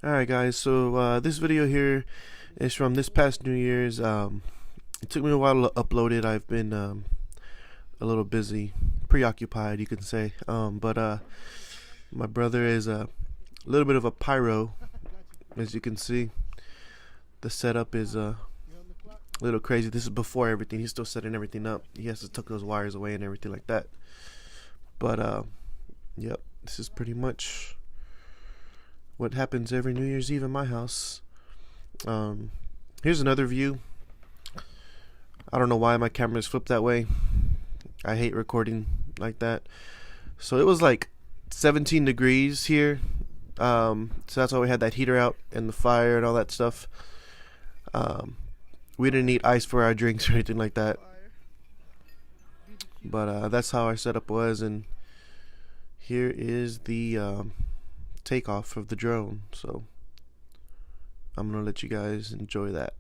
Alright guys, so this video here is from this past New Year's. It took me a while to upload it. I've been a little busy, preoccupied you can say. But my brother is a little bit of a pyro, as you can see. The setup is a little crazy. This is before everything. He's still setting everything up. He has to tuck those wires away and everything like that. But yep, this is pretty much what happens every New Year's Eve in my house. Here's another view. I don't know why my camera is flipped that way. I hate recording like that. So it was like 17 degrees here. So that's why we had that heater out and the fire and all that stuff. We didn't need ice for our drinks or anything like that. But that's how our setup was, and here is the takeoff of the drone. So I'm gonna let you guys enjoy that.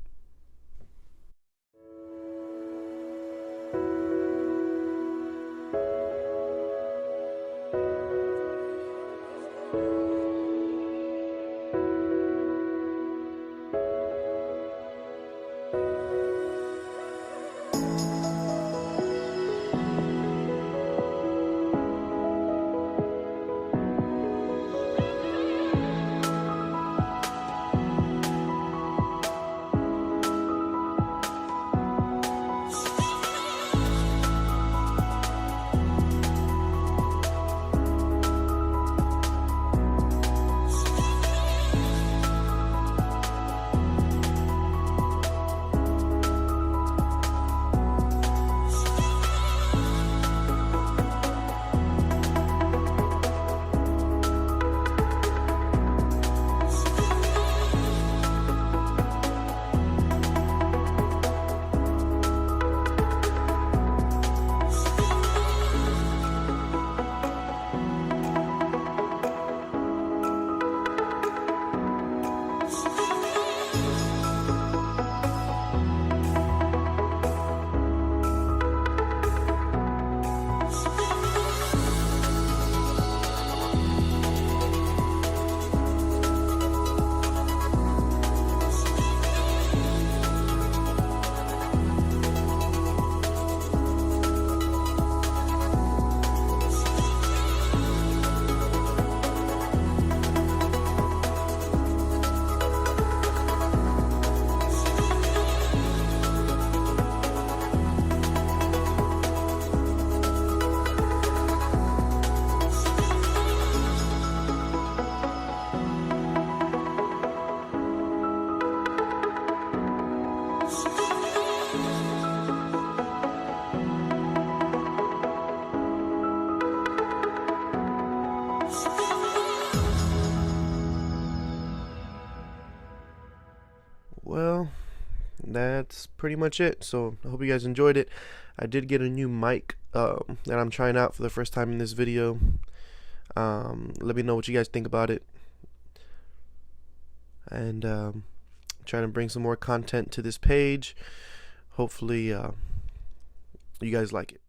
Well, that's pretty much it. So I hope you guys enjoyed it. I did get a new mic that I'm trying out for the first time in this video. Let me know what you guys think about it, and trying to bring some more content to this page. Hopefully you guys like it.